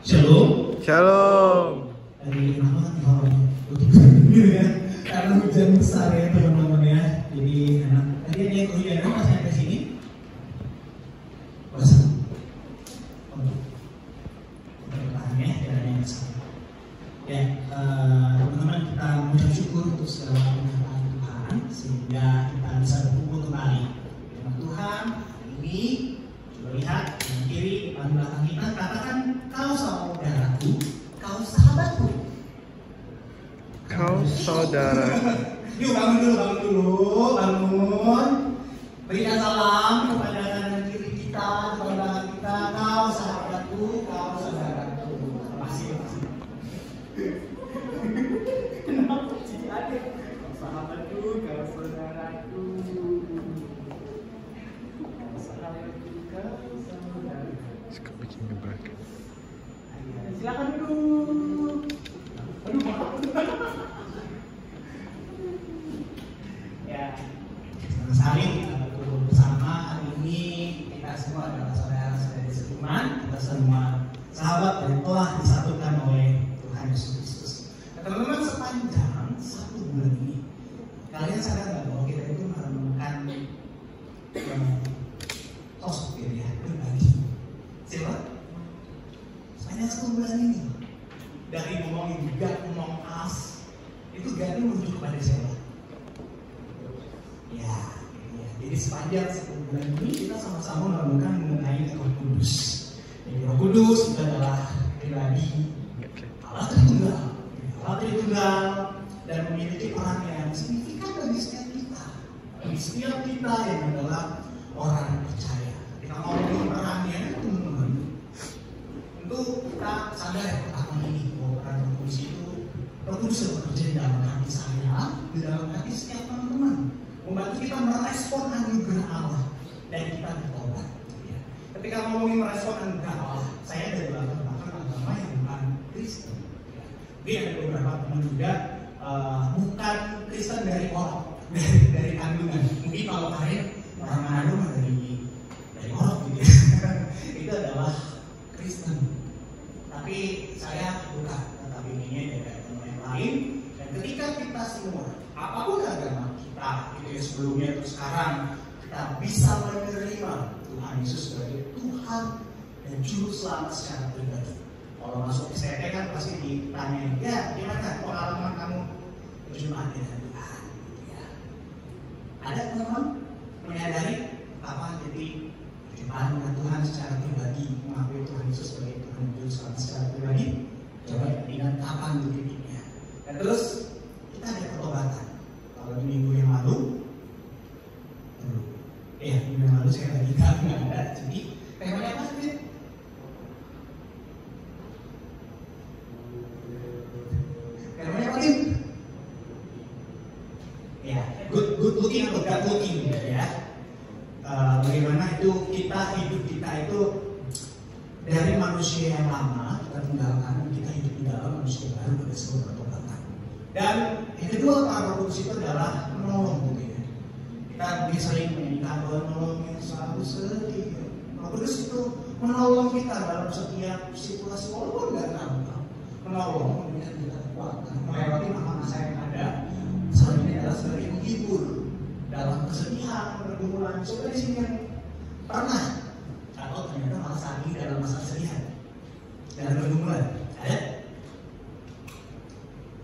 Shalom. Shalom. Hari ini apa nih horornya? Gitu ya. Karena hujan besar ya teman-teman ya. Jadi enak. Tadi ada yang kehujanan pas sampai sini. Basah. Tahan ya, tidak ada yang besar. Ya, teman-teman kita mengucap syukur untuk segala pernyataan Tuhan sehingga kita bisa berkumpul kembali dengan Tuhan. Hari ini coba lihat di kiri, depan belakang kita, katakan kau saudaraku, kau sahabatku. Kau saudara. Yuk bangun dulu. Berikan salam kepada kanan kiri kita, depan belakang kita. Kau sahabatku, kau saudaraku. Makasih. Kenapa sih ada? Kau sahabatku, kau saudaraku. Kau sahabatku, kau saudaraku. Suka bikin gebrak. Silakan duduk. Aduh, maaf. Ya, senang sekali kita berkumpul bersama hari ini. Kita semua adalah saudara-saudari seiman. Kita semua sahabat yang telah disatukan oleh Tuhan Yesus Kristus. Nah, teman-teman, sepanjang 1 bulan ini, kalian sadar nggak bahwa kita itu menemukan sosok gitu ya, berbagi. Siapa? Sepanjang 1 bulan ini, dari ngomongin God, ngomong us, itu God menuju kepada siapa? Ya. Jadi sepanjang 1 bulan ini kita sama-sama menemukan mengenai Roh Kudus. Jadi Roh Kudus itu adalah pribadi Allah Tritunggal. Allah Tritunggal dan memiliki peran yang signifikan bagi setiap kita. Bagi setiap kita yang adalah orang percaya. Kita ngomongin perannya, teman-teman, tentu kita sadar ya pertama ini bahwa peran Roh Kudus itu, Roh Kudus yang bekerja di dalam hati saya, di dalam hati setiap teman-teman, membantu kita merespon anugerah Allah dan kita bertobat. Ya. Ketika ngomongin merespon anugerah Allah, saya ada beberapa agama yang bukan Kristen. Ya. Tapi ada beberapa teman juga bukan Kristen dari orang, dari kandungan. Mungkin kalau kalian orang Manado dari orang gitu ya. Itu adalah Kristen. Tapi saya bukan, tetapi ini dari teman yang lain. Dan ketika kita semua, apapun agama kita, itu ya sebelumnya atau sekarang, kita bisa menerima Tuhan Yesus sebagai Tuhan dan Juru Selamat secara pribadi. Kalau masuk STT kan pasti ditanya, ya gimana pengalaman kamu berjumpa dengan Tuhan? Ya. Ada teman-teman menyadari apa jadi perjumpaan dengan Tuhan secara pribadi, mengakui Tuhan Yesus sebagai Tuhan dan Juru Selamat secara pribadi? Coba ingat kapan itu titiknya. Dan terus kita ada pertobatan. Kalau di minggu yang lalu, minggu yang lalu saya lagi nggak ada. Jadi temanya apa sih? Temanya apa sih? Ya, good looking atau bad looking gitu ya. Bagaimana itu hidup kita itu dari manusia yang lama kita tinggalkan, kita hidup di dalam manusia baru pada sebuah pertobatan. Dan yang kedua, para Roh Kudus itu adalah menolong gitu ya. Kita mungkin sering menyanyikan bahwa menolong yang selalu setia. Roh Kudus itu menolong kita dalam setiap situasi walaupun nggak tahu. Menolong memberikan kita kekuatan melewati masa-masa yang ada. Selanjutnya adalah sebagai menghibur dalam kesedihan, pergumulan. Coba di sini yang pernah atau ternyata malah saat ini dalam masa kesedihan dan pergumulan ada?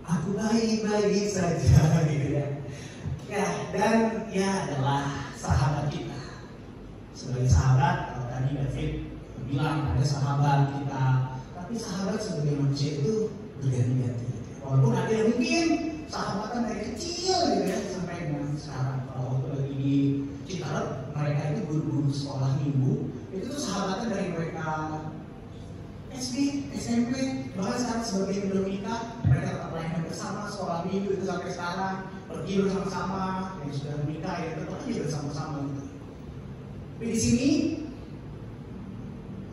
Aku baik-baik saja gitu ya. Ya, dan ya adalah sahabat kita. Sebagai sahabat, kalau tadi David bilang ada sahabat kita, tapi sahabat sebagai manusia itu berganti-ganti. Walaupun ada yang mungkin sahabatan dari kecil gitu ya sampai dengan sekarang. Kalau waktu lagi di Citarap, mereka itu guru-guru sekolah minggu, itu tuh sahabatan dari mereka SD, SMP, bahkan sekarang sebagai yang belum nikah, mereka tetap layanan bersama sekolah minggu itu sampai sekarang, pergi bersama-sama, yang sudah menikah ya tetap aja bersama-sama gitu. Tapi di sini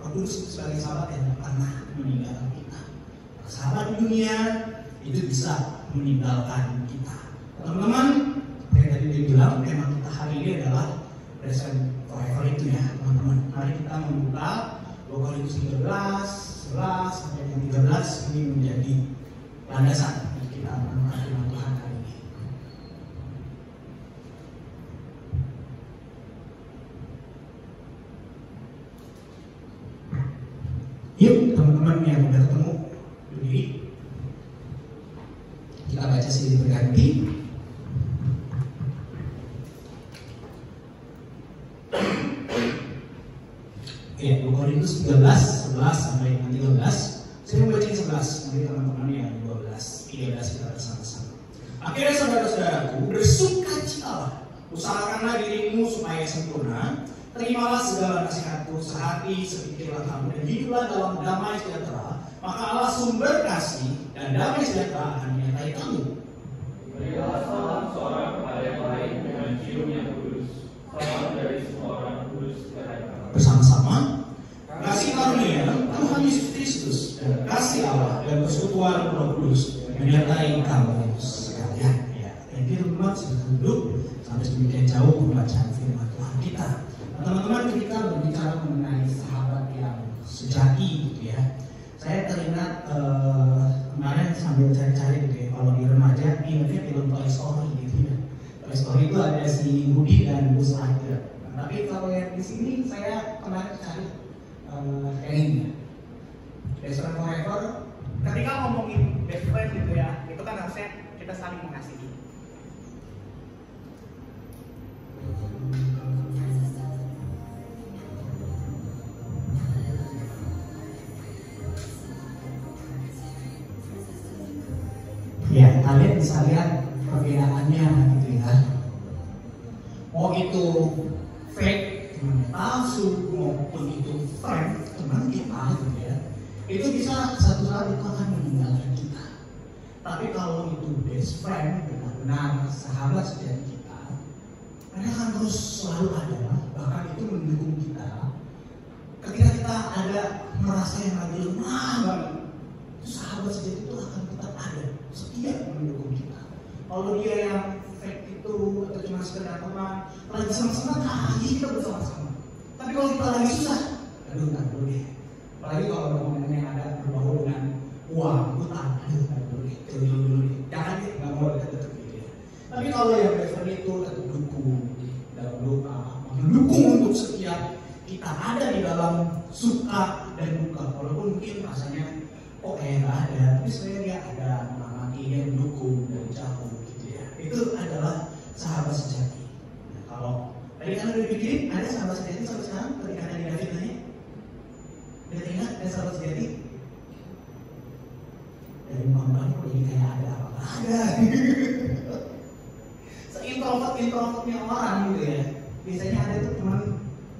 Roh Kudus sebagai sahabat yang tidak pernah meninggalkan kita. Sahabat di dunia itu bisa meninggalkan kita. Teman-teman, yang tadi dia bilang, tema kita hari ini adalah present forever itu ya teman-teman. Mari kita membuka 2 Korintus 13, 11 sampai 13 ini menjadi landasan kita menemukan firman Tuhan hari ini. Yuk teman-teman yang udah ketemu berdiri, kita baca silih berganti. Ya, 2 Korintus 13, 11 sampai 13. Saya membaca 11, nanti teman-teman yang 12, 13 kita bersama-sama. Akhirnya saudara-saudaraku, bersukacitalah, usahakanlah dirimu supaya sempurna, terimalah segala nasihatku sehati, sepikirlah kamu, dan hiduplah dalam damai sejahtera, maka Allah sumber kasih dan damai sejahtera akan menyertai kamu. Berilah salam seorang kepada yang lain dengan cium yang kudus, salam dari semua orang kudus kepada kamu. Bersama-sama, kasih karunia Tuhan Yesus Kristus dan kasih Allah dan persekutuan Roh Kudus menyertai kamu sekalian. Ya, thank you teman-teman, silakan duduk sampai sedemikian jauh pembacaan firman Tuhan kita. Teman-teman, kita berbicara mengenai sahabat yang sejati, gitu ya. Saya teringat kemarin sambil cari-cari gitu ya, kalau di remaja ingatnya film Toy Story gitu ya. Toy Story itu ada si Woody dan Buzz Lightyear. Tapi kalau yang di sini saya kemarin cari yang ini, Best Friend Forever. Ketika ngomongin best friend gitu ya, itu kan harusnya kita saling mengasihi. Ya, kalian bisa lihat perbedaannya gitu ya. Mau itu fake, palsu, maupun itu friend, teman kita gitu ya. Itu bisa satu saat itu akan meninggalkan kita. Tapi kalau itu best friend, benar-benar sahabat sejati kita, mereka akan terus selalu ada, bahkan itu mendukung kita. Ketika kita ada merasa yang lagi lemah banget, itu sahabat sejati itu akan tetap ada, setia mendukung kita. Kalau dia yang fake itu atau cuma sekedar teman, lagi sama-sama lagi kita bersama-sama. Tapi kalau kita lagi susah, aduh nggak boleh. Apalagi kalau ngomongin yang ada berbau dengan uang, utang, aduh nggak boleh. Dulu jangan deh, nggak mau deket-deket gitu ya. Tapi kalau yang better itu tetap dukung dalam doa, mendukung untuk setiap kita ada di dalam suka dan duka. Walaupun mungkin rasanya kok kayak nggak ada, tapi sebenarnya dia ada, mengamati, dia mendukung dari jauh gitu ya. Itu adalah sahabat sejati. Nah, kalau tadi kan udah dipikirin, ada sahabat sejati sampai sekarang ketika tadi David nanya, udah ingat ada sahabat sejati? Dari mambang jadi kayak ada apa? Ada. Seintrovert-introvertnya orang gitu ya. Biasanya ada tuh teman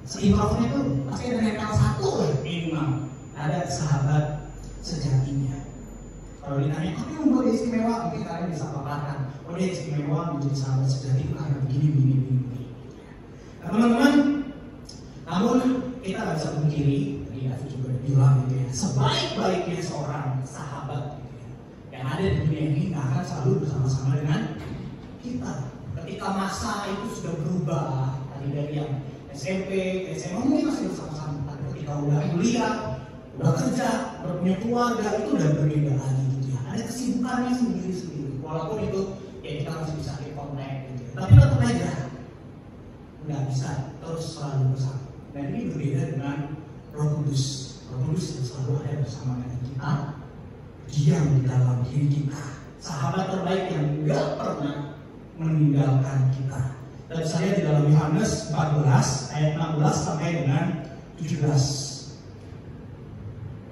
seintrovertnya tuh pasti ada nempel satu lah minimal. Ada sahabat sejatinya. Kalau ditanya, apa yang membuat dia istimewa? Mungkin kalian bisa paparkan. Oh, dia istimewa menjadi sahabat sejati karena begini. Nah, teman-teman, namun kita nggak bisa pungkiri, tadi David juga udah bilang gitu ya, sebaik-baiknya seorang sahabat gitu ya, yang ada di dunia ini nggak akan selalu bersama-sama dengan kita. Ketika masa itu sudah berubah, tadi dari yang SMP ke SMA mungkin masih bersama-sama, tapi ketika udah kuliah, udah kerja, udah punya keluarga, itu udah berbeda lagi gitu ya. Ada kesibukannya sendiri-sendiri. Walaupun itu ya kita masih bisa di kontak gitu ya. Tapi tetap aja nggak bisa terus selalu bersama. Dan ini berbeda dengan Roh Kudus. Roh Kudus yang selalu ada bersama dengan kita, diam di dalam diri kita. Sahabat terbaik yang nggak pernah meninggalkan kita. Dan saya di dalam Yohanes 14 ayat 16 sampai dengan 17.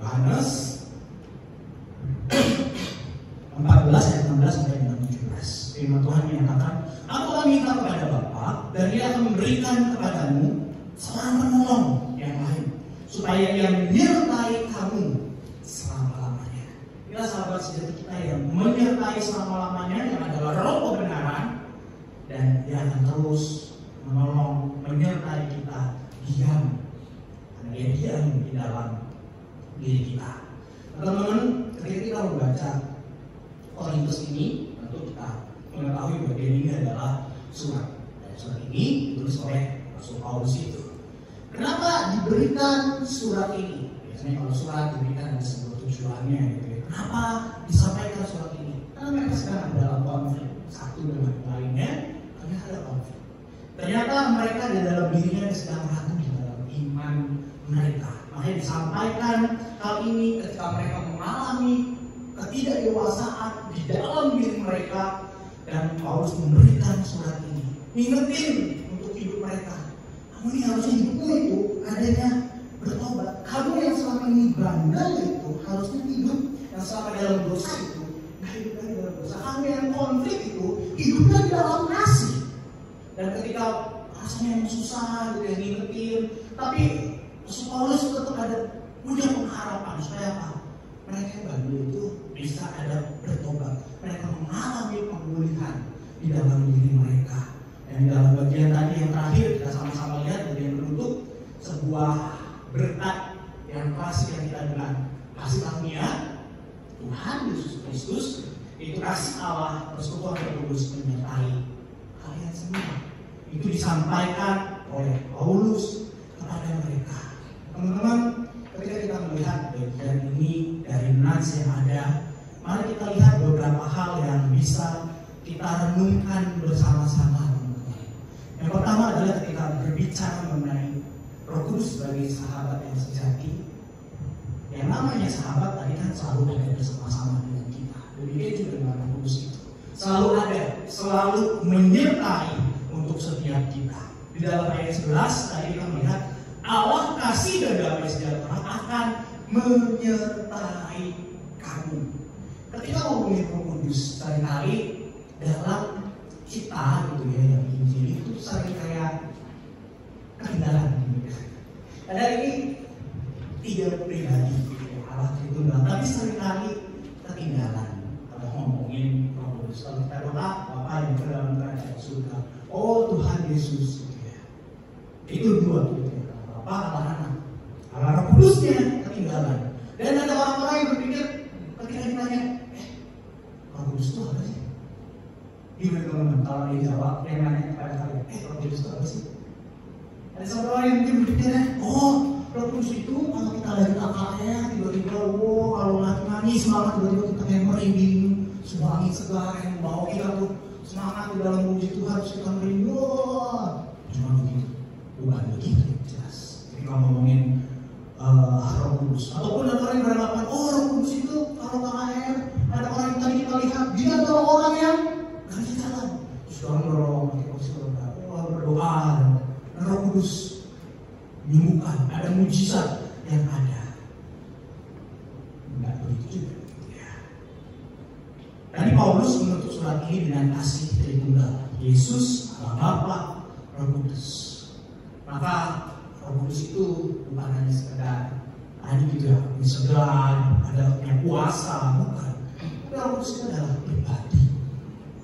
Yohanes 14 ayat 16 sampai dengan 17. Firman Tuhan menyatakan, aku akan minta kepada Bapa dan Dia akan memberikan kepadamu seorang penolong yang lain, supaya Dia menyertai kamu selama-lamanya. Inilah sahabat sejati kita yang menyertai selama-lamanya, yang adalah Roh kebenaran, dan Dia akan terus menolong, menyertai kita diam, karena Dia diam di dalam diri kita. Teman-teman, ketika kita membaca Korintus ini, tentu kita mengetahui bahwa ini adalah surat. Dan surat ini ditulis oleh Rasul Paulus itu. Kenapa diberikan surat ini? Biasanya kalau surat ini kan ada sebuah tujuannya gitu ya. Kenapa disampaikan surat ini? Karena mereka sedang dalam konflik satu dengan lainnya, karena ada konflik. Ternyata mereka di dalam dirinya sedang ragu di dalam iman mereka. Makanya disampaikan hal ini ketika mereka mengalami ketidakdewasaan di dalam diri mereka, dan Paulus memberikan surat ini, ngingetin untuk hidup mereka. Kamu ini harusnya hidupmu itu adanya bertobat. Kamu yang selama ini bandel itu harusnya hidup yang selama dalam dosa itu nggak hidup lagi dalam dosa. Kamu yang konflik itu hidupnya di dalam kasih. Dan ketika rasanya yang susah gitu yang ngingetin, tapi Paulus tetap ada punya pengharapan supaya apa? Mereka yang bandel itu bisa ada bertobat. Mereka mengalami pemulihan di dalam diri mereka. Dan di dalam bagian tadi yang terakhir kita sama-sama lihat bagian penutup, sebuah berkat yang klasik yang kita dengar, kasih karunia Tuhan Yesus Kristus, itu kasih Allah persekutuan Roh Kudus menyertai kalian semua. Itu disampaikan oleh Paulus kepada mereka. Teman-teman, ketika kita melihat bagian ini dari nats yang ada, mari kita lihat beberapa hal yang bisa kita renungkan bersama-sama. Yang pertama adalah ketika berbicara mengenai Roh Kudus sebagai sahabat yang sejati. Yang namanya sahabat tadi kan selalu ada bersama-sama dengan kita. Demikian juga dengan Roh Kudus itu selalu ada, selalu menyertai untuk setiap kita. Di dalam ayat 11 tadi kita melihat Allah kasih dan damai sejahtera akan menyertai kamu. Ketika ngomongin Roh Kudus, seringkali dalam kita gitu ya, yang Injil itu sering kayak ketinggalan gitu. Karena ini tidak pribadi gitu ya, Allah Tritunggal, tapi seringkali ketinggalan kalau ngomongin Roh Kudus. Kalau kita doa, Bapa yang berdalam kerajaan surga, oh Tuhan Yesus gitu ya. Itu dua gitu ya. Bapa, Allah Anak, Allah Roh Kudusnya ketinggalan. Dan ada orang-orang yang berpikir ketika ditanya, Roh Kudus itu apa sih? Gimana teman-teman kalau dijawab yang nanya kepada kalian, Roh Kudus itu apa sih? Ada seorang orang yang mungkin berpikir, oh Roh Kudus itu kalau kita lagi KKR tiba-tiba, wow kalau lagi nangis semangat tiba-tiba kita kayak merinding, semua angin segar yang membawa kita tuh semangat di dalam memuji Tuhan, terus kita merinding, wah cuma begitu, bukan begitu jelas. Jadi kalau ngomongin Roh Kudus, ataupun ada orang yang beranggapan, oh Roh Kudus itu kalau KKR ada orang yang tadi kita lihat, dia adalah orang yang gak bisa jalan, terus dorong pakai kursi roda, berdoa. Roh Kudus menyembuhkan, ada mujizat yang ada. Enggak begitu juga. Ya. Tadi Paulus menutup surat ini dengan kasih Tritunggal, Yesus, Allah Bapa, Roh Kudus. Maka Roh Kudus itu bukan hanya sekedar tadi gitu ya, sekedar ada punya kuasa, bukan. Tapi Roh Kudus itu adalah pribadi.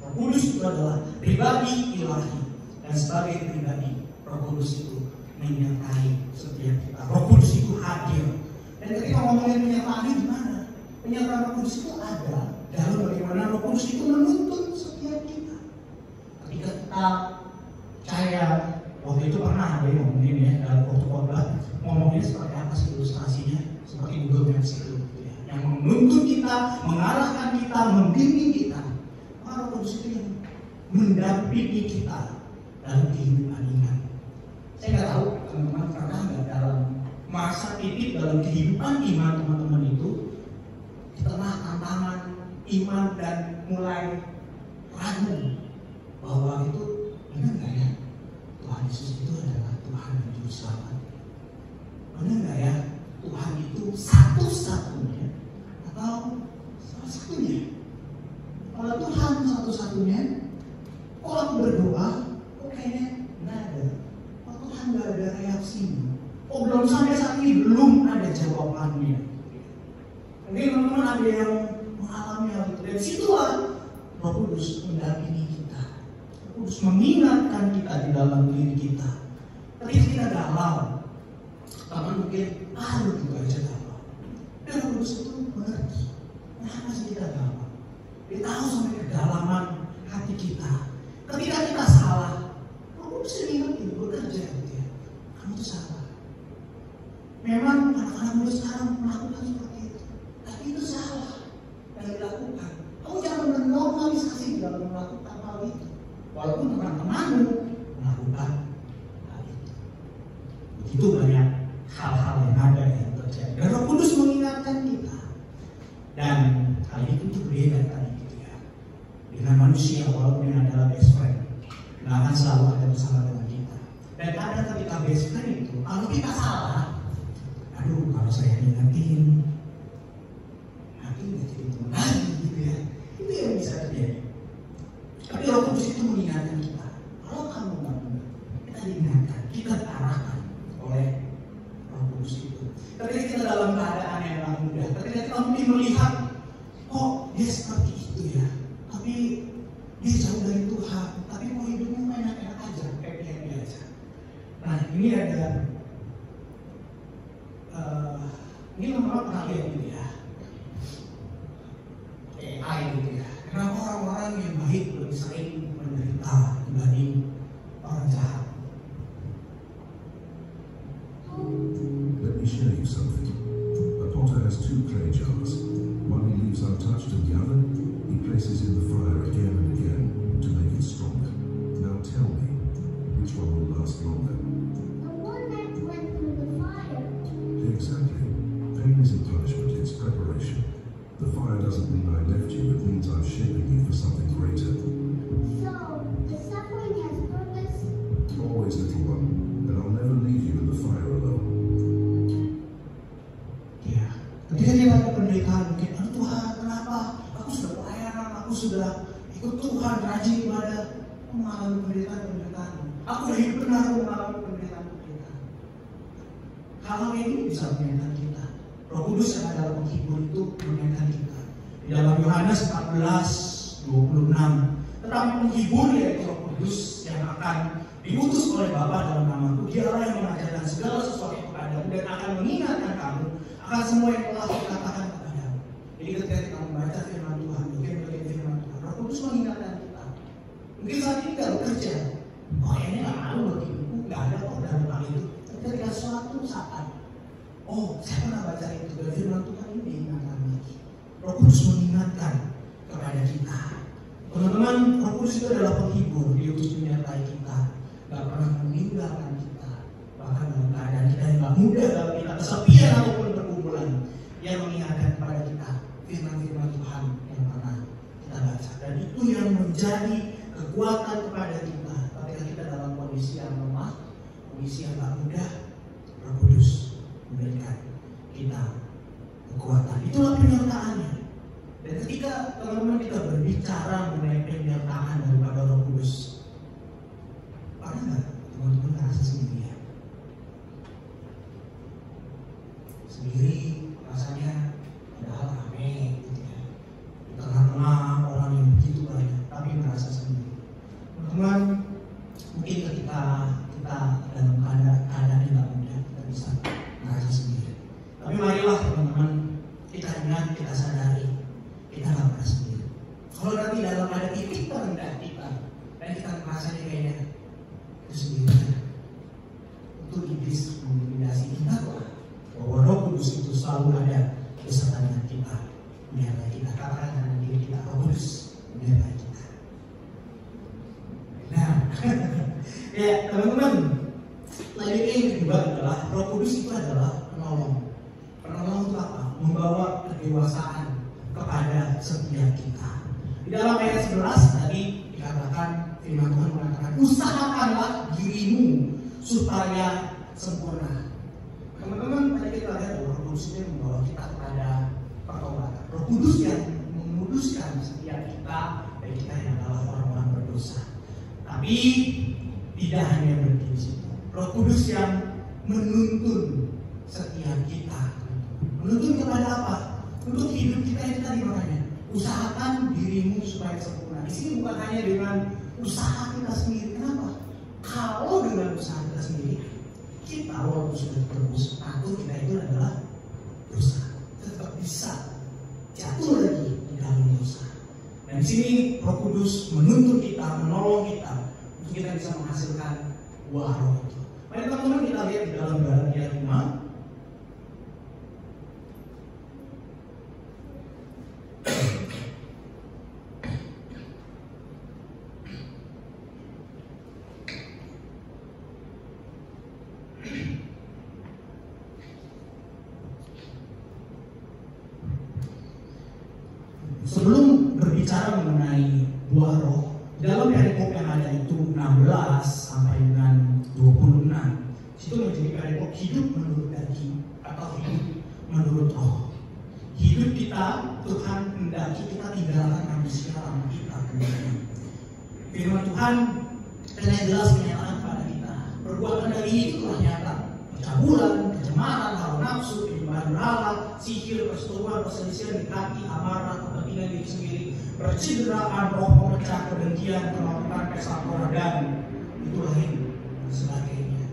Roh Kudus itu adalah pribadi ilahi, dan sebagai pribadi Roh Kudus itu menyertai setiap kita. Roh Kudus itu hadir. Dan ketika ngomongin penyertaan di mana? Penyertaan Roh Kudus itu ada dalam bagaimana Roh Kudus itu menuntun setiap kita. Ketika kita percaya, waktu itu pernah ada yang ngomongin ya dalam khotbah, ngomongin seperti apa sih ilustrasinya? Seperti Google Maps itu, ya, yang menuntun kita, mengarahkan kita, membimbing kita. Maka Roh Kudus itu yang mendampingi kita dalam kehidupan iman. Saya nggak tahu teman-teman pernah nggak dalam masa titik dalam kehidupan iman teman-teman itu di tengah tantangan iman dan mulai ragu bahwa itu benar nggak ya Tuhan Yesus itu adalah Tuhan dan Juru Selamat? Benar nggak ya Tuhan itu satu-satunya atau salah satunya? Kalau Tuhan satu-satunya, kok aku berdoa kok kayaknya nggak ada? Kok Tuhan nggak ada reaksinya? Kok belum sampai saat ini belum ada jawabannya? Mungkin teman-teman ada yang mengalami hal itu. Dan situlah Roh Kudus mendampingi kita. Roh Kudus mengingatkan kita di dalam diri kita. Ketika kita galau, teman mungkin lu juga aja galau. Dan Roh Kudus itu mengerti. Kenapa sih kita galau? Dia tahu sampai kedalaman hati kita. Ketika kita salah, Roh Kudus ingetin, bekerja gitu ya. Kamu tuh salah. Memang anak-anak muda sekarang manusia walaupun yang adalah best friend nggak akan selalu ada bersama dengan kita. Dan kadang ketika best friend itu, kalau kita salah, aduh kalau saya ingetin, nanti nggak jadi teman lagi gitu ya. Itu yang bisa terjadi. Tapi Roh Kudus itu mengingatkan kita, kalau kamu nggak benar, kita diingatkan, kita diarahkan oleh Roh Kudus itu. Ketika kita dalam keadaan yang tidak mudah, ketika kita mungkin melihat, kok dia seperti itu ya, tapi dia jauh dari Tuhan, tapi kok hidupnya enak-enak aja, happy-happy aja. Nah ini ada, ini teman-teman pernah lihat gitu ya, AI gitu ya. Kenapa orang-orang yang baik lebih sering menderita dibanding orang jahat? Let me show you something. A potter has two clay jars. One he leaves untouched and the other he places in the fire again and again to make it stronger. Now tell me, which one will last longer? The one that went through the fire. Exactly. Pain isn't punishment, it's preparation. The fire doesn't mean I left you, it means I'm shaping you for something greater. So, the suffering has purpose? Always, little one, and I'll never leave you in the fire alone. Ya, ketika dia lagi penderitaan mungkin, aduh Tuhan, kenapa? Aku sudah pelayanan, aku sudah ikut Tuhan, rajin ibadah, aku mengalami penderitaan. Aku sudah hidup benar, aku mengalami penderitaan. Hal-hal ini bisa mengingatkan kita. Roh Kudus yang adalah penghibur itu mengingatkan kita. Di dalam Yohanes 14:26, tetapi penghibur yaitu Roh Kudus yang akan diutus oleh Bapa dalam namaku, dialah yang mengajarkan segala sesuatu kepadamu dan akan mengingatkan kamu akan semua yang telah dikatakan kepadamu. Jadi ketika kita membaca firman Tuhan, mungkin firman Tuhan, Roh Kudus mengingatkan kita. Mungkin saat ini kita bekerja, oh ini nggak malu bagi buku, nggak ada kok dalam hal itu. Ketika suatu saat, oh saya pernah baca itu, dan firman Tuhan ini diingatkan lagi. Roh Kudus mengingatkan kepada kita. Teman-teman, Roh Kudus itu adalah penghibur, diutus menyertai kita, gak pernah meninggalkan kita. Bahkan dalam keadaan kita yang gak mudah, dalam kita kesepian ataupun perkumpulan, yang mengingatkan kepada kita firman-firman Tuhan yang pernah kita baca. Dan itu yang menjadi kekuatan kepada kita ketika kita dalam kondisi yang lemah, kondisi yang gak mudah. Roh Kudus memberikan kita kekuatan. Itulah penyertaannya. Dan ketika teman-teman kita berbicara mengenai penyertaan daripada Roh Kudus, pernah nggak teman-teman merasa sendirian? Sendiri rasanya padahal rame gitu ya. Di tengah-tengah orang yang begitu banyak, tapi merasa sendiri. Teman-teman, mungkin ketika kita dalam keadaan yang tidak mudah, kita bisa merasa sendiri. Tapi marilah teman-teman, kita ingat, kita sadari, kita nggak pernah sendiri. Kalau nanti dalam ada titik terendah kita, dan kita merasanya kayaknya itu sendirian, itu iblis mengintimidasi kita kok. Bahwa Roh Kudus itu selalu ada beserta dengan kita, menyertai kita. Katakan dengan diri kita, Roh Kudus menyertai kita. Nah, ya teman-teman, selanjutnya yang kedua adalah Roh Kudus itu adalah penolong. Penolong itu apa? Membawa kedewasaan kepada setiap kita. Di dalam ayat 11 tadi dikatakan, firman Tuhan mengatakan, usahakanlah dirimu supaya sempurna. Teman-teman, tadi kita lihat Roh Kudus itu membawa kita kepada pertobatan. Roh Kudus yang menguduskan setiap kita, baik kita yang adalah orang-orang berdosa. Tapi tidak hanya berhenti di situ. Roh Kudus yang menuntun setiap kita. Menuntun kepada apa? Untuk hidup kita yang tadi makanya, usahakan dirimu supaya sempurna. Di sini bukan hanya dengan usaha kita sendiri. Kenapa? Kalau dengan usaha kita sendiri, kita walaupun sudah terus atur kita itu adalah dosa, tetap bisa jatuh lagi di dalam dosa. Dan di sini Roh Kudus menuntun kita, menolong kita untuk kita bisa menghasilkan buah roh itu. Mari teman-teman kita lihat di dalam Galatia 5. Sebelum berbicara mengenai buah roh. Dalam perikop yang ada itu 16 sampai dengan 26, itu menjadi perikop hidup menurut daging atau hidup menurut roh. Hidup kita, Tuhan hendaki kita tinggalkan manusia lama kita. Firman Tuhan dengan jelas menyatakan kepada kita, perbuatan daging itu telah nyata: percabulan, kecemaran, hawa nafsu, penyembahan berhala, sihir, perseteruan, perselisihan di hati, amarah, kepentingan diri sendiri, percideraan, roh pemecah, kedengkian, kemampuan, pesta pora, dan itu lain sebagainya.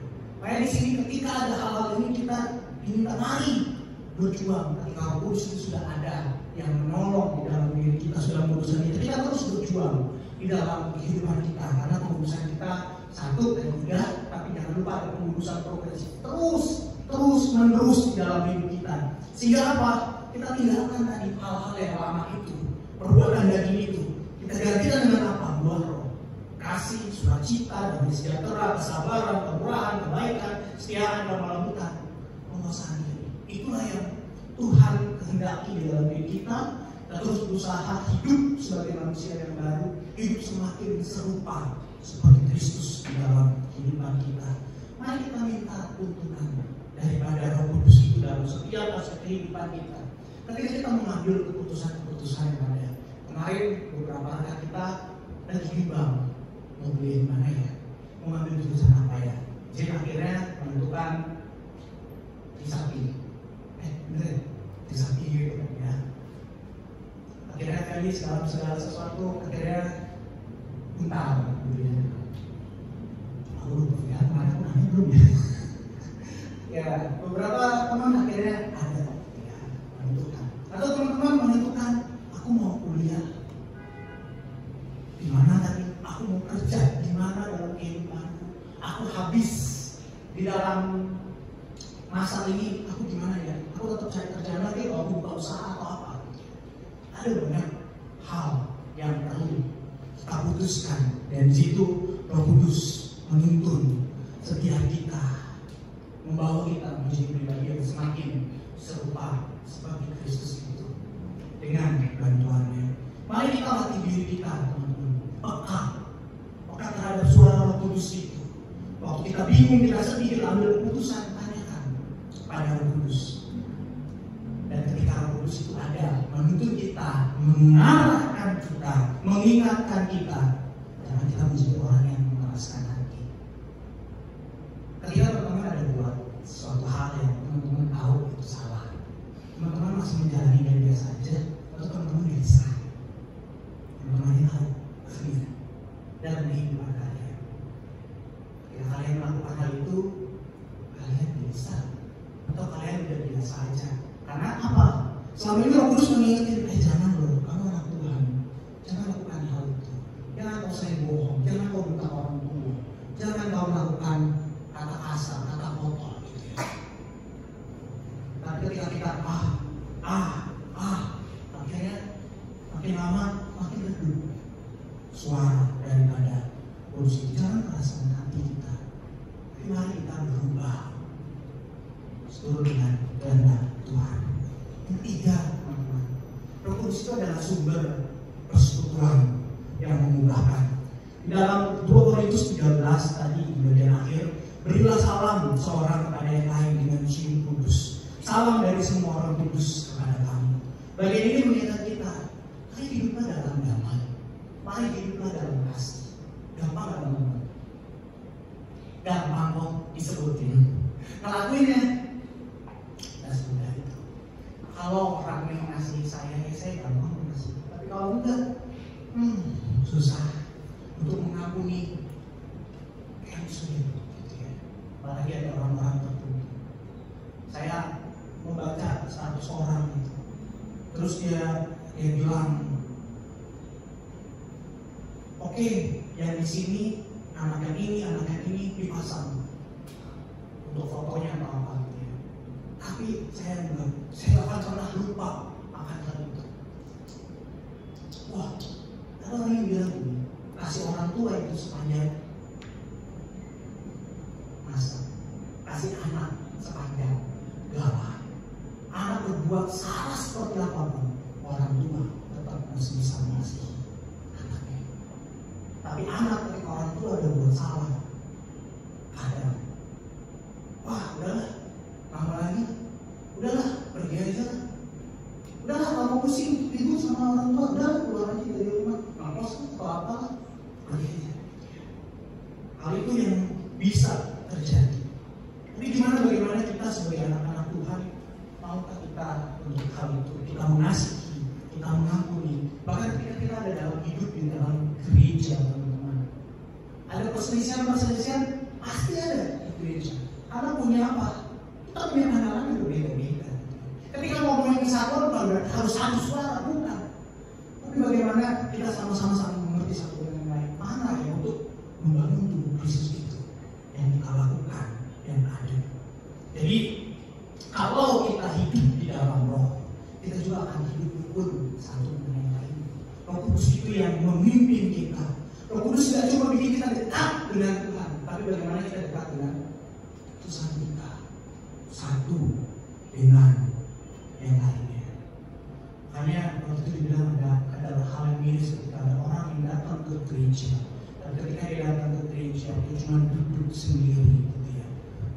Makanya di sini ketika ada hal-hal ini kita diminta mari berjuang. Ketika Roh Kudus itu sudah ada yang menolong di dalam diri kita, sudah mengurusan kita terus berjuang di dalam kehidupan kita, karena pengurusan kita 1 dan 3, tapi jangan lupa ada pengurusan progresif terus menerus di dalam hidup kita. Sehingga apa? Kita tinggalkan tadi hal-hal yang lama itu, perbuatan daging itu, kita gantikan dengan apa? Buah roh: kasih, sukacita, damai sejahtera, kesabaran, kemurahan, kebaikan, kesetiaan, kelemah lembutan, penguasaan diri. Itulah yang Tuhan kehendaki di dalam diri kita. Kita terus berusaha hidup sebagai manusia yang baru, hidup semakin serupa seperti Kristus di dalam kehidupan kita. Mari kita minta tuntunan daripada Roh Kudus itu dalam setiap aspek kehidupan kita. Ketika kita mengambil keputusan-keputusan yang ada. Kemarin beberapa anak kita lagi bimbang, mau beli mana ya, mau ambil jurusan apa ya. Jadi akhirnya menentukan Trisakti. Bener, Trisakti gitu ya. Akhirnya kali segala sesuatu akhirnya Untar gitu ya. Aku lupa ya, kemarin aku nanya belum ya. Ya, beberapa teman akhirnya ada ya, menentukan. Atau teman-teman menentukan, aku mau kuliah di mana tadi, aku mau kerja di mana dalam kehidupanku, aku habis di dalam masa ini, aku gimana ya, aku tetap cari kerjaan lagi, aku buka usaha atau apa. Ada banyak hal yang perlu kita putuskan, dan di situ Roh Kudus menuntun setiap kita, membawa kita menjadi pribadi yang semakin serupa seperti Kristus itu dengan bantuannya. Mari kita latih diri kita, teman-teman, peka terhadap suara Roh Kudus itu. Waktu kita bingung, kita sedih, kita ambil keputusan, tanyakan pada Roh Kudus. Dan ketika Roh Kudus itu ada, menuntun kita, mengarahkan kita, mengingatkan kita, jangan kita menjadi orang yang mengeraskan hati. Ketika teman-teman ada buat suatu hal yang teman-teman tahu itu salah, teman-teman masih menjalani dengan biasa saja, atau teman-teman bisa, teman-teman tahu akhirnya dalam kehidupan kalian. Ketika kalian melakukan hal itu, kalian bisa, atau kalian udah biasa aja. Karena apa? Selama ini Roh Kudus mengingatkan, jangan loh, kamu anak Tuhan, jangan lakukan hal itu, jangan kau sering bohong, jangan kau minta orang tua, jangan kau melakukan kata kasar, kata kotor gitu ya. Tapi ketika kita akhirnya makin lama makin redup suara daripada kursi. Jangan perasaan hati kita, tapi mari kita berubah seluruh dengan kehendak Tuhan. Yang ketiga, teman-teman, Roh Kudus itu adalah sumber persekutuan yang memudahkan. Di dalam 2 Korintus 13 tadi di bagian akhir, berilah salam seorang kepada yang lain dengan cium kudus. Salam dari semua orang kudus kepada kamu. Bagian ini mengingatkan kita, mari hiduplah dalam damai, mari hiduplah dalam kasih. Gampang gak, teman-teman? Gampang kok disebutin. Ngelakuinnya tidak semudah itu. Kalau orang yang mengasihi saya, ya saya gampang mengasihi. Tapi kalau enggak, susah untuk mengampuni, kayak sulit gitu ya. Apalagi ada orang-orang tertentu. Saya membaca status orang itu, terus dia bilang, oke, yang di sini anak yang ini dipasang untuk fotonya atau apa gitu ya. Tapi saya akan pernah lupa akan hal itu. Wah, ada orang yang bilang gini, kasih orang tua itu sepanjang masa, kasih anak sepanjang galah. Anak berbuat salah seperti apapun, orang tua tetap masih bisa mengasihi anaknya. Tapi anak ketika orang tua ada buat salah, kadang, wah udahlah, lama lagi, udahlah pergi aja, udahlah kamu pusing ribut sama orang tua, udahlah keluar aja dari rumah, ngapos atau apa, pergi aja. Hal itu yang bisa terjadi. Tapi bagaimana kita sebagai anak-anak Tuhan, maukah kita untuk hal itu, kita mengasihi, kita mengampuni, bahkan ketika kita ada dalam hidup di dalam gereja, teman-teman. Ada perselisihan pasti ada di gereja. Karena punya apa? Kita punya pandangan yang berbeda-beda. Ketika ngomongin kesatuan bukan berarti harus satu suara, bukan. Tapi bagaimana kita sama-sama saling mengerti satu dengan yang lain. Mana yang untuk membangun tubuh Kristus itu yang kita lakukan, yang ada. Jadi kalau kita hidup di dalam Roh, kita juga akan hidup rukun satu dengan yang lain. Roh Kudus itu yang memimpin kita. Roh Kudus tidak cuma bikin kita dekat dengan Tuhan, tapi bagaimana kita dekat dengan Tuhan kita, satu dengan yang lainnya. Makanya waktu itu dibilang ada hal yang miris ketika ada orang yang datang ke gereja, dan ketika dia datang ke gereja dia cuma duduk sendiri, gitu ya.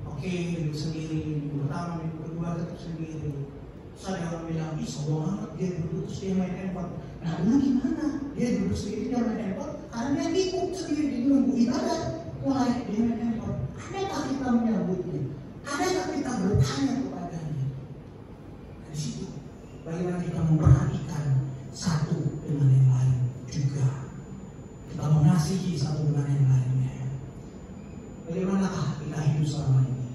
Oke, duduk sendiri, minggu pertama, minggu kedua tetap sendiri. Terus ada orang bilang, ih sombong amat dia duduk terus dia main handphone. Nah dulu gimana? Dia duduk sendiri, dia main handphone karena dia ikut sendiri, dia nunggu ibadah mulai dia main handphone. Adakah kita menyambutnya? Adakah kita bertanya kepadanya? Dari situ bagaimana kita memperhatikan satu dengan yang lain juga. Kita mengasihi satu dengan yang lainnya. Bagaimanakah kita hidup selama ini?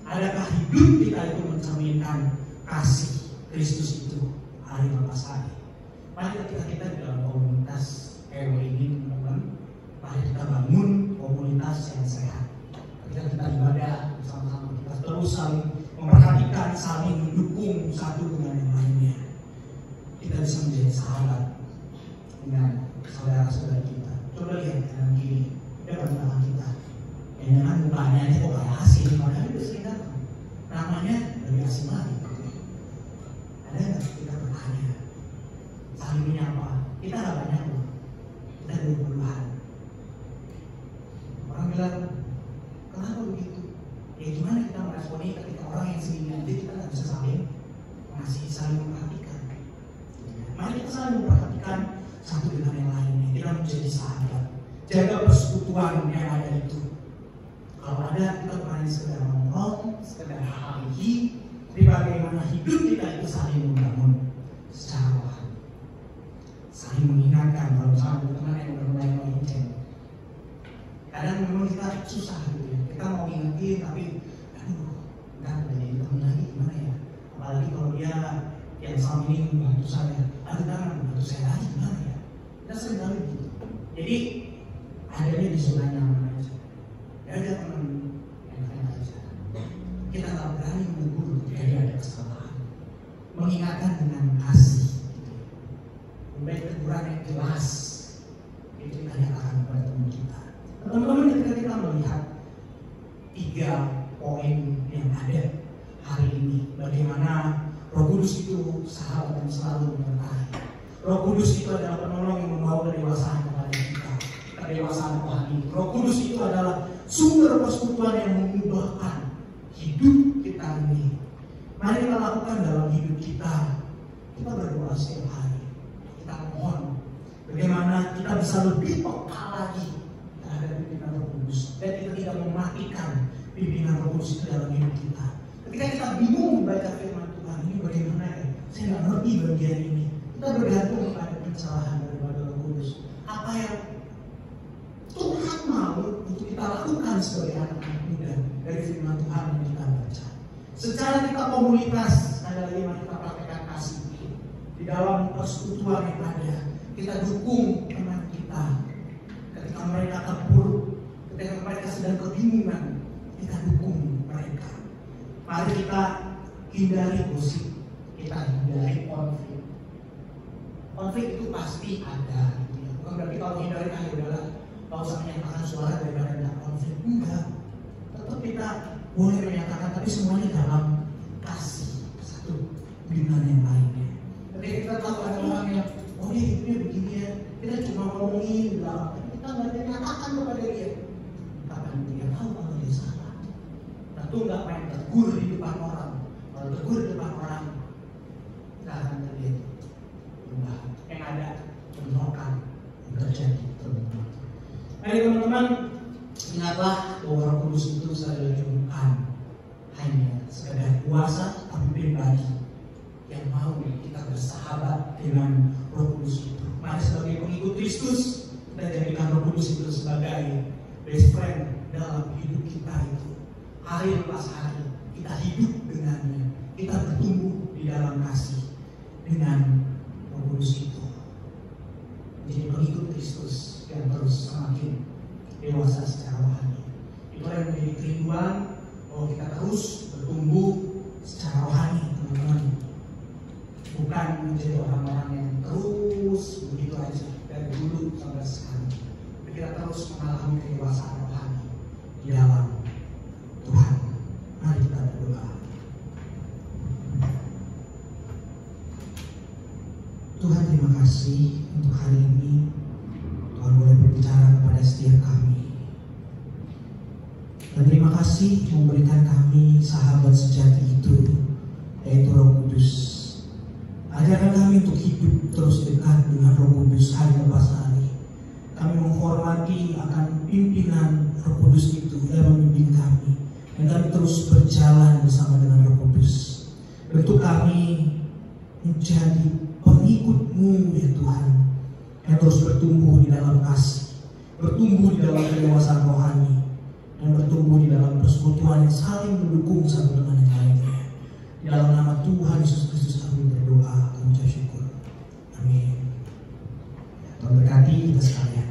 Adakah hidup kita itu mencerminkan kasih Kristus itu hari lepas hari? Mari ketika kita di dalam komunitas EW ini, teman-teman, mari kita bangun komunitas yang sehat. Ketika kita ibadah bersama-sama, kita terus saling memperhatikan, saling mendukung satu dengan yang lainnya. Kita bisa menjadi sahabat dengan saudara-saudara kita. Coba lihat kanan kiri, depan belakang kita. Jangan mukanya ini kok kayak asing, padahal itu sering datang. Namanya lebih asing lagi. Ada nggak kita bertanya, saling menyapa? Kita nggak banyak loh, kita 20-an. Orang bilang, kenapa begitu? Ya gimana kita meresponi ketika orang yang segini aja kita nggak bisa saling mengasihi, saling memperhatikan. Mari kita saling memperhatikan satu dengan yang lainnya. Kita menjadi sahabat. Jaga persekutuan yang ada itu. Kalau ada, kita bukan sekedar ngomong, sekedar hal-hal, tapi bagaimana hidup kita itu saling membangun secara rohani, saling mengingatkan. Kalau misalnya teman yang udah mulai melenceng, kadang memang kita susah gitu ya. Kita mau ingetin tapi aduh, nggak udah jadi teman lagi gimana ya? Apalagi kalau dia yang selama ini membantu saya, aduh jangan membantu saya lagi gimana ya? Kita sering kali gitu. Jadi adanya di zona nyaman aja. Ada teman yang enak aja. Kita nggak berani menegur ketika dia ada kesalahan. Mengingatkan dengan kasih. Memberi teguran yang jelas. Itu kita nyatakan kepada teman kita. Teman-teman, ketika kita melihat 3 poin yang ada hari ini, bagaimana Roh Kudus itu sahabat yang selalu menyertai. Roh Kudus itu adalah penolong yang membawa kedewasaan kepada kita, kedewasaan rohani. Roh Kudus itu adalah sumber persekutuan yang mengubahkan hidup kita ini. Mari kita lakukan dalam hidup kita. Kita berdoa setiap hari. Kita mohon bagaimana kita bisa lebih peka lagi terhadap pimpinan Roh Kudus, dan kita tidak mematikan pimpinan Roh Kudus itu dalam hidup kita. Ketika kita bingung membaca firman Tuhan ini bagaimana ya? Saya nggak ngerti bagian ini. Kita bergantung kepada pencerahan daripada Roh Kudus. Apa yang Tuhan mau untuk kita lakukan sebagai anak-anak muda dari firman Tuhan yang kita baca. Secara kita komunitas, ada lagi mari kita praktekkan kasih di dalam persekutuan yang ada. Kita dukung teman kita ketika mereka terpuruk, ketika mereka sedang kebingungan, kita dukung mereka. Mari kita hindari gosip, kita hindari konflik. Konflik itu pasti ada. Bukan berarti kalau hindari ya udahlah, kalau usah menyatakan suara daripada tidak konflik. Enggak. Tetap kita boleh menyatakan, tapi semuanya dalam kasih satu dengan yang lainnya. Ketika kita tahu ada orang yang, oh dia hidupnya begini ya, kita cuma ngomongin, tapi kita dan dia katakan kepada dia. Bahkan dia tahu kalau dia salah. Tentu nggak main tegur di depan orang. Kalau tegur di depan orang, nggak akan terjadi perubahan. Yang ada penolakan yang terjadi teman-teman. Mari teman-teman, ingatlah bahwa Roh Kudus itu sekali lagi bukan hanya sekedar kuasa, tapi pribadi yang mau kita bersahabat dengan Roh Kudus itu. Mari sebagai pengikut Kristus, kita jadikan Roh Kudus itu sebagai best friend dalam hidup kita itu. Hari lepas hari kita hidup dengannya, kita bertumbuh di dalam kasih dengan Roh Kudus itu. Menjadi pengikut Kristus yang terus semakin dewasa secara rohani. Itu yang menjadi kerinduan bahwa kita terus bertumbuh secara rohani, teman-teman. Bukan menjadi orang-orang yang terus begitu aja dari dulu sampai sekarang. Tapi kita terus mengalami kedewasaan rohani di dalam Tuhan. Mari kita berdoa. Tuhan, terima kasih untuk hari ini. Tuhan boleh berbicara kepada setiap kami. Dan terima kasih memberikan kami sahabat sejati itu, yaitu Roh Kudus. Ajarkan kami untuk hidup terus dekat dengan Roh Kudus hari lepas hari. Kami menghormati akan pimpinan Roh Kudus itu yang memimpin kami. Dan kami terus berjalan bersama dengan Roh Kudus. Bentuk kami menjadi pengikut-Mu ya Tuhan, yang terus bertumbuh di dalam kasih, bertumbuh di dalam kedewasaan rohani, dan bertumbuh di dalam persekutuan yang saling mendukung satu dengan yang lainnya. Di dalam nama Tuhan Yesus Kristus kami berdoa, kami ucap syukur. Amin. Tuhan berkati kita sekalian.